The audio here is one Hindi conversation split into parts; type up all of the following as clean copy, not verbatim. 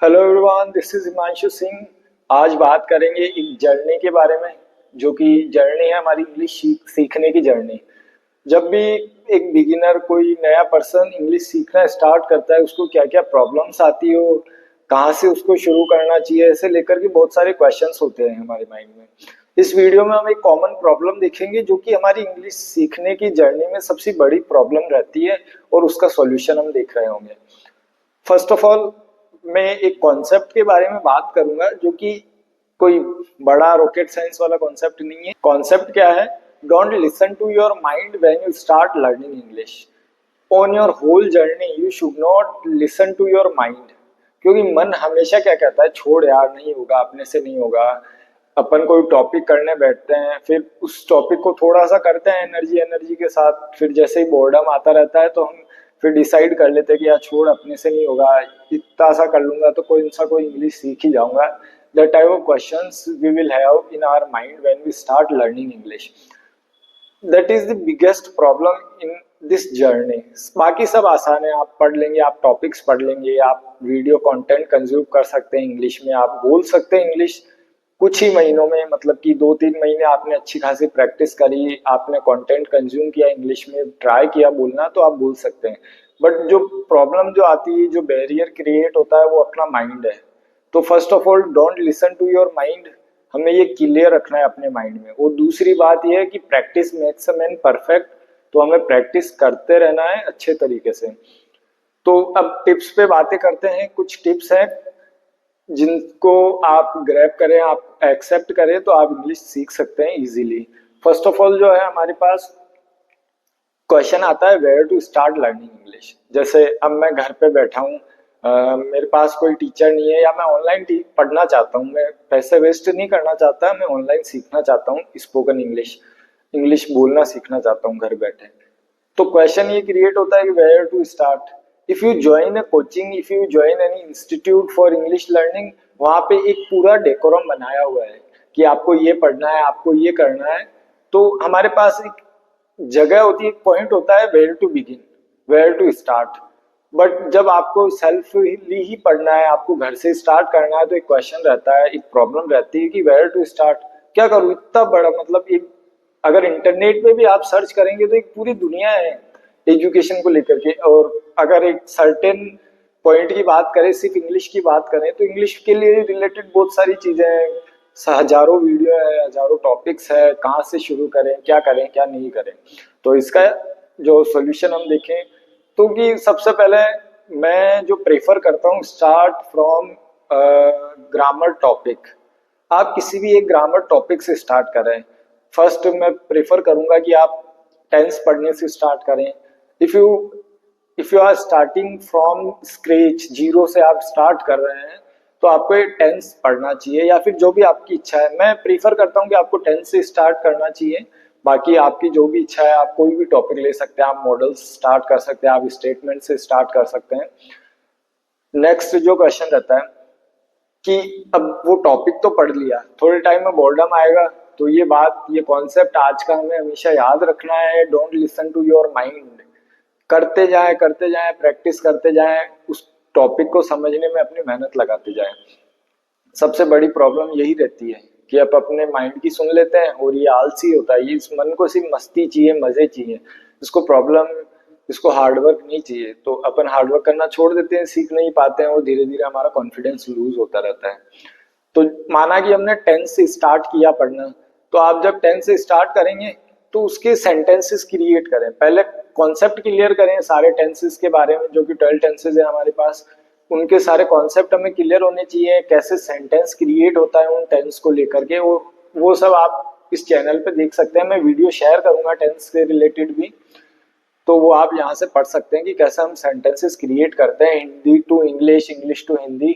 Hello everyone, this is Himanshu Singh. आज बात करेंगे एक जर्नी के बारे में, जो कि जर्नी है हमारी इंग्लिश सीखने की जर्नी। जब भी एक बिगिनर, कोई नया पर्सन इंग्लिश सीखना स्टार्ट करता है, उसको क्या क्या प्रॉब्लम्स आती हो, कहाँ से उसको शुरू करना चाहिए, ऐसे लेकर के बहुत सारे क्वेश्चंस होते हैं हमारे माइंड में। इस वीडियो में हम एक कॉमन प्रॉब्लम देखेंगे जो कि हमारी इंग्लिश सीखने की जर्नी में सबसे बड़ी प्रॉब्लम रहती है, और उसका सॉल्यूशन हम देख रहे होंगे। फर्स्ट ऑफ ऑल, मैं एक कॉन्सेप्ट के बारे में बात करूंगा जो कि कोई बड़ा रॉकेट साइंस वाला कॉन्सेप्ट नहीं है। कॉन्सेप्ट क्या है? Don't listen to your mind when you start learning English. On your whole journey you should not listen to your mind. क्योंकि मन हमेशा क्या कहता है, छोड़ यार, नहीं होगा, अपने से नहीं होगा। अपन कोई टॉपिक करने बैठते हैं, फिर उस टॉपिक को थोड़ा सा करते हैं एनर्जी एनर्जी के साथ, फिर जैसे ही बोर्डम आता रहता है तो हम फिर डिसाइड कर लेते हैं कि यार छोड़, अपने से नहीं होगा, इतना सा कर लूंगा तो कोई इंग्लिश सीख ही जाऊंगा। The type of questions we will have in our mind when we start learning English. That is the biggest problem in this journey. बाकी सब आसान है, आप पढ़ लेंगे, आप टॉपिक्स पढ़ लेंगे, आप वीडियो कंटेंट कंज्यूम कर सकते हैं इंग्लिश में, आप बोल सकते हैं इंग्लिश कुछ ही महीनों में। मतलब कि 2-3 महीने आपने अच्छी खासी प्रैक्टिस करी, आपने कंटेंट कंज्यूम किया इंग्लिश में, ट्राई किया बोलना, तो आप बोल सकते हैं। बट जो प्रॉब्लम जो आती है, जो बैरियर क्रिएट होता है, वो अपना माइंड है। तो first of all, don't listen to your mind. हमें ये क्लियर रखना है अपने माइंड में। और दूसरी बात ये है कि practice makes a man perfect. तो हमें प्रैक्टिस करते रहना है अच्छे तरीके से। तो अब टिप्स पे बातें करते हैं। कुछ टिप्स हैं जिनको आप ग्रैब करें, आप एक्सेप्ट करें, तो आप इंग्लिश सीख सकते हैं इजीली। फर्स्ट ऑफ ऑल जो है, हमारे पास क्वेश्चन आता है where to start learning English. जैसे अब मैं घर पे बैठा हूँ, मेरे पास कोई टीचर नहीं है, या मैं ऑनलाइन पढ़ना चाहता हूँ, मैं पैसे वेस्ट नहीं करना चाहता, मैं ऑनलाइन सीखना चाहता हूँ स्पोकन इंग्लिश, इंग्लिश बोलना सीखना चाहता हूँ घर बैठे। तो क्वेश्चन ये क्रिएट होता है कि where to start. If you join a coaching, if you join any institute for English learning, वहां पे एक पूरा डेकोरम बनाया हुआ है कि आपको ये पढ़ना है, आपको ये करना है। तो हमारे पास एक जगह होती है, एक पॉइंट होता है where to begin, where to start. But जब आपको सेल्फली ही पढ़ना है, आपको घर से स्टार्ट करना है, तो एक क्वेश्चन रहता है, एक प्रॉब्लम रहती है कि वेयर टू स्टार्ट। क्या करूँ, इतना बड़ा, मतलब एक, अगर इंटरनेट पे भी आप सर्च करेंगे तो एक पूरी दुनिया है एजुकेशन को लेकर के। और अगर एक सर्टेन पॉइंट की बात करें, सिर्फ इंग्लिश की बात करें, तो इंग्लिश के लिए रिलेटेड बहुत सारी चीजें हैं, हजारों वीडियो है, हजारों टॉपिक्स है, कहाँ से शुरू करें क्या नहीं करें। तो इसका जो सॉल्यूशन हम देखें, तो कि सबसे पहले मैं जो प्रेफर करता हूँ, स्टार्ट फ्रॉम ग्रामर टॉपिक। आप किसी भी एक ग्रामर टॉपिक से स्टार्ट करें। फर्स्ट मैं प्रेफर करूंगा कि आप टेंस पढ़ने से स्टार्ट करें। If you if you are starting from scratch, zero से आप स्टार्ट कर रहे हैं, तो आपको ये टेंस पढ़ना चाहिए, या फिर जो भी आपकी इच्छा है। मैं प्रीफर करता हूँ कि आपको टेंस से स्टार्ट करना चाहिए। बाकी आपकी जो भी इच्छा है, आप कोई भी टॉपिक ले सकते हैं, आप मॉडल्स स्टार्ट कर सकते हैं, आप स्टेटमेंट से स्टार्ट कर सकते हैं। नेक्स्ट जो क्वेश्चन रहता है कि अब वो टॉपिक तो पढ़ लिया, थोड़े टाइम में बोर्डम आएगा, तो ये बात, ये कॉन्सेप्ट आज का हमें हमेशा याद रखना है। Don't listen to your mind. करते जाएं, प्रैक्टिस करते जाएं, उस टॉपिक को समझने में अपनी मेहनत लगाते जाएं। सबसे बड़ी प्रॉब्लम यही रहती है कि आप अपने माइंड की सुन लेते हैं, और ये आलसी होता है, ये इस मन को सिर्फ मस्ती चाहिए, मजे चाहिए, इसको प्रॉब्लम, इसको हार्डवर्क नहीं चाहिए। तो अपन हार्डवर्क करना छोड़ देते हैं, सीख नहीं पाते हैं, और धीरे धीरे हमारा कॉन्फिडेंस लूज होता रहता है। तो माना कि हमने 10 से स्टार्ट किया पढ़ना, तो आप जब 10 से स्टार्ट करेंगे तो उसके सेंटेंसेस क्रिएट करें। पहले कॉन्सेप्ट क्लियर करें सारे टेंसेस के बारे में, जो कि 12 टेंसेस है हमारे पास, उनके सारे कॉन्सेप्ट हमें क्लियर होने चाहिए, कैसे सेंटेंस क्रिएट होता है उन टेंस को लेकर के। वो सब आप इस चैनल पे देख सकते हैं। मैं वीडियो शेयर करूंगा टेंस से रिलेटेड भी, तो वो आप यहाँ से पढ़ सकते हैं कि कैसे हम सेंटेंसेस क्रिएट करते हैं, Hindi to English, English to Hindi.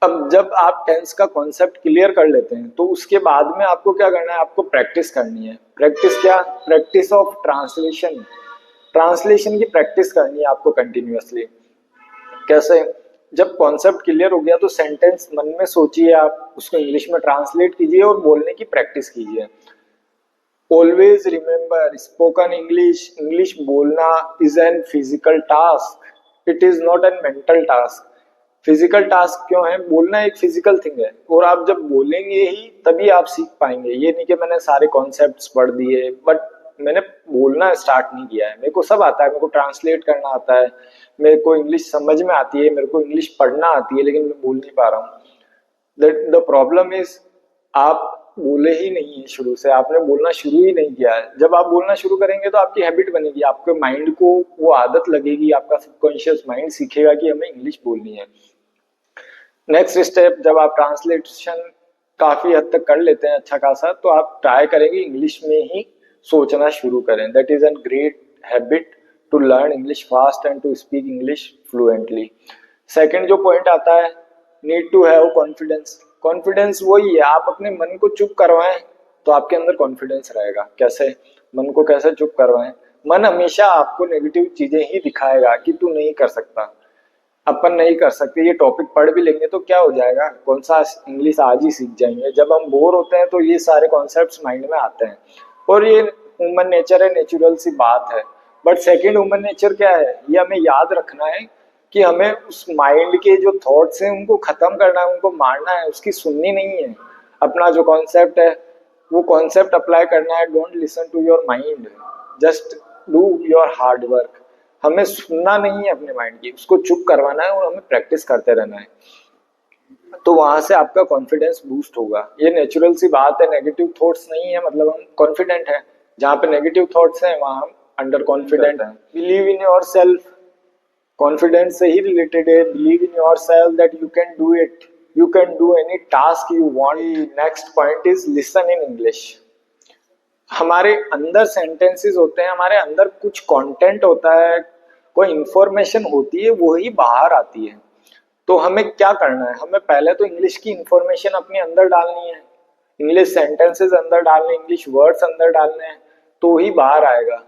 अब जब आप टेंस का कॉन्सेप्ट क्लियर कर लेते हैं, तो उसके बाद में आपको क्या करना है, आपको प्रैक्टिस करनी है। प्रैक्टिस क्या? Practice of translation. ट्रांसलेशन की प्रैक्टिस करनी है आपको कंटिन्यूअसली। कैसे? जब कॉन्सेप्ट क्लियर हो गया तो सेंटेंस मन में सोचिए, आप उसको इंग्लिश में ट्रांसलेट कीजिए और बोलने की प्रैक्टिस कीजिए। Always remember, spoken English, English बोलना is an physical task, it is not an mental task. Physical task क्यों है? बोलना एक फिजिकल थिंग है और आप जब बोलेंगे ही तभी आप सीख पाएंगे। ये नहीं कि मैंने सारे कॉन्सेप्ट्स पढ़ दिए बट मैंने बोलना स्टार्ट नहीं किया है। मेरे को सब आता है, मेरे को ट्रांसलेट करना आता है, मेरे को इंग्लिश समझ में आती है, मेरे को इंग्लिश पढ़ना आती है, लेकिन मैं बोल नहीं पा रहा हूँ। द प्रॉब्लम इज आप बोले ही नहीं है शुरू से, आपने बोलना शुरू ही नहीं किया है। जब आप बोलना शुरू करेंगे तो आपकी हैबिट बनेगी, आपके माइंड को वो आदत लगेगी, आपका सबकॉन्शियस माइंड सीखेगा कि हमें इंग्लिश बोलनी है। नेक्स्ट स्टेप, जब आप ट्रांसलेशन काफी हद तक कर लेते हैं अच्छा खासा, तो आप ट्राई करेंगे इंग्लिश में ही सोचना शुरू करें। That is an great habit to learn English fast and to speak English fluently. Second जो पॉइंट आता है, need to have confidence. Confidence वही है, आप अपने मन को चुप करवाएं तो आपके अंदर कॉन्फिडेंस रहेगा। कैसे? मन को कैसे चुप करवाएं? मन हमेशा आपको नेगेटिव चीजें ही दिखाएगा कि तू नहीं कर सकता, अपन नहीं कर सकते, ये टॉपिक पढ़ भी लेंगे तो क्या हो जाएगा, कौन सा इंग्लिश आज ही सीख जाएंगे। जब हम बोर होते हैं तो ये सारे कॉन्सेप्ट्स माइंड में आते हैं और ये ह्यूमन नेचर है, नेचुरल सी बात है। बट सेकंड ह्यूमन नेचर क्या है, ये हमें याद रखना है कि हमें उस माइंड के जो थॉट्स हैं उनको खत्म करना है, उनको मारना है, उसकी सुननी नहीं है। अपना जो कॉन्सेप्ट है वो कॉन्सेप्ट अप्लाई करना है। Don't listen to your mind, just do your hard work. हमें सुनना नहीं है अपने माइंड की, उसको चुप करवाना है और हमें प्रैक्टिस करते रहना है। तो वहां से आपका कॉन्फिडेंस बूस्ट होगा। ये नेचुरल सी बात है, नेगेटिव थॉट्स नहीं है मतलब हम कॉन्फिडेंट हैं। जहाँ पे नेगेटिव थॉट्स हैं वहां हम अंडर कॉन्फिडेंट हैं। Believe in your self, confidence से ही रिलेटेड है। Believe in your self that you can do it, you can do any task you want. Next point is listen in English. हमारे अंदर सेंटेंसेस होते हैं, हमारे अंदर कुछ कंटेंट होता है, कोई इंफॉर्मेशन होती है, वो ही बाहर आती है। तो हमें क्या करना है, हमें पहले तो इंग्लिश की इंफॉर्मेशन अपने अंदर डालनी है, इंग्लिश सेंटेंसेस अंदर डालने, इंग्लिश वर्ड्स अंदर डालने हैं, तो ही बाहर आएगा।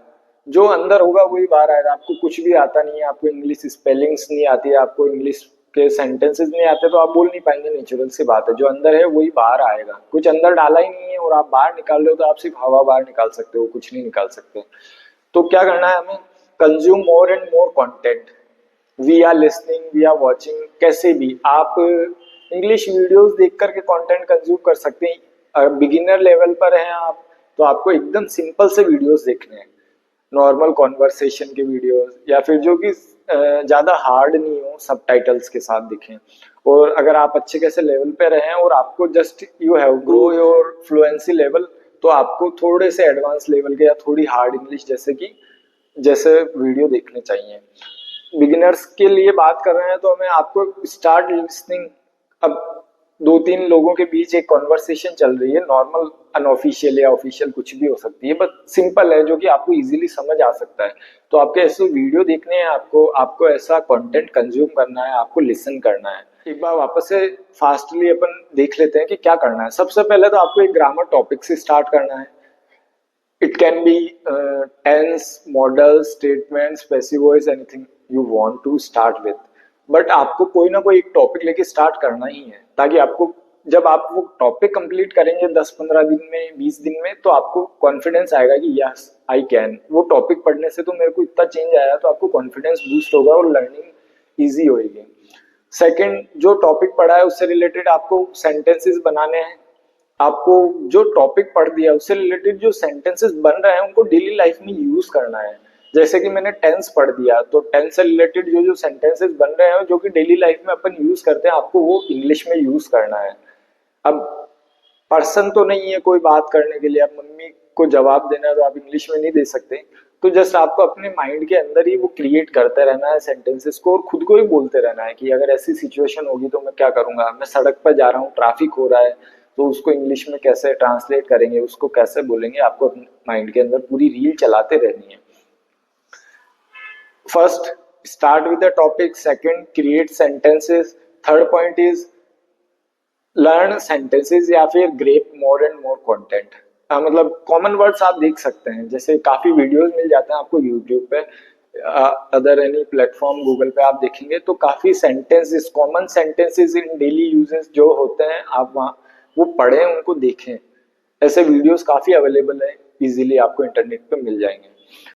जो अंदर होगा वही बाहर आएगा। आपको कुछ भी आता नहीं है, आपको इंग्लिश स्पेलिंग्स नहीं आती है, आपको इंग्लिश के सेंटेंसेस नहीं आते, तो आप बोल नहीं पाएंगे। नेचुरल सी बात है, जो अंदर है वही बाहर आएगा। कुछ अंदर डाला ही नहीं है और आप बाहर निकाल रहे हो, तो आप सिर्फ हवा बाहर निकाल सकते हो, कुछ नहीं निकाल सकते। तो क्या करना है हमें, consume more and more content. We are listening, we are watching, कैसे भी आप इंग्लिश वीडियोस देख करके कंटेंट कंज्यूम कर सकते हैं। अगर बिगिनर लेवल पर हैं आप तो आपको एकदम सिंपल से वीडियोस देखने हैं, नॉर्मल कॉन्वर्सेशन के वीडियोस, या फिर जो कि ज़्यादा हार्ड नहीं हो, सबटाइटल्स के साथ दिखें। और अगर आप अच्छे कैसे लेवल पे रहें और आपको just you have grow your fluency level, तो आपको थोड़े से एडवांस लेवल के या थोड़ी हार्ड इंग्लिश जैसे वीडियो देखने चाहिए। बिगिनर्स के लिए बात कर रहे हैं तो हमें आपको स्टार्ट लिसनिंग। अब 2-3 लोगों के बीच एक कॉन्वर्सेशन चल रही है, नॉर्मल अनऑफिशियल या ऑफिशियल कुछ भी हो सकती है, बट सिंपल है, जो कि आपको इजीली समझ आ सकता है। तो आपके ऐसे वीडियो देखने हैं, आपको ऐसा कंटेंट कंज्यूम करना है, आपको लिसन करना है। एक बार वापस से फास्टली अपन देख लेते हैं कि क्या करना है। सबसे पहले तो आपको एक ग्रामर टॉपिक से स्टार्ट करना है। It can be tense, modal, statements, passive voice, anything you want to start with. But आपको कोई ना कोई एक टॉपिक लेके स्टार्ट करना ही है, ताकि आपको जब आप वो टॉपिक कंप्लीट करेंगे 10-15 दिन में, 20 दिन में, तो आपको कॉन्फिडेंस आएगा कि यस आई कैन। वो टॉपिक पढ़ने से तो मेरे को इतना चेंज आया, तो आपको कॉन्फिडेंस बूस्ट होगा और लर्निंग ईजी होगी। सेकेंड, जो टॉपिक पढ़ा है उससे रिलेटेड आपको सेंटेंसेस बनाने हैं। आपको जो टॉपिक पढ़ दिया उससे रिलेटेड जो सेंटेंसेस बन रहे हैं उनको डेली लाइफ में यूज करना है। जैसे कि मैंने टेंस पढ़ दिया, तो टेंस से रिलेटेड जो सेंटेंसेस बन रहे हैं जो कि डेली लाइफ में अपन यूज करते हैं, आपको वो इंग्लिश में यूज करना है। अब पर्सन तो नहीं है कोई बात करने के लिए, आप मम्मी को जवाब देना है तो आप इंग्लिश में नहीं दे सकते। तो जस्ट आपको अपने माइंड के अंदर ही वो क्रिएट करते रहना है सेंटेंसेस को, और खुद को ही बोलते रहना है कि अगर ऐसी सिचुएशन होगी तो मैं क्या करूंगा। मैं सड़क पर जा रहा हूँ, ट्रैफिक हो रहा है, तो उसको इंग्लिश में कैसे ट्रांसलेट करेंगे, उसको कैसे बोलेंगे, आपको अपने माइंड के अंदर पूरी रील चलाते रहनी है। First, start with the topic. Second, create sentences. Third point is learn sentences या फिर grab more and more content. मतलब कॉमन वर्ड्स आप देख सकते हैं, जैसे काफी वीडियोस मिल जाते हैं आपको यूट्यूब पे, अदर एनी प्लेटफॉर्म, गूगल पे आप देखेंगे तो काफी सेंटेंसेस, कॉमन सेंटेंसेस इन डेली यूजेस जो होते हैं, आप वहाँ वो पढ़ें, उनको देखें। ऐसे वीडियोस काफी अवेलेबल है, इजीली आपको इंटरनेट पे मिल जाएंगे।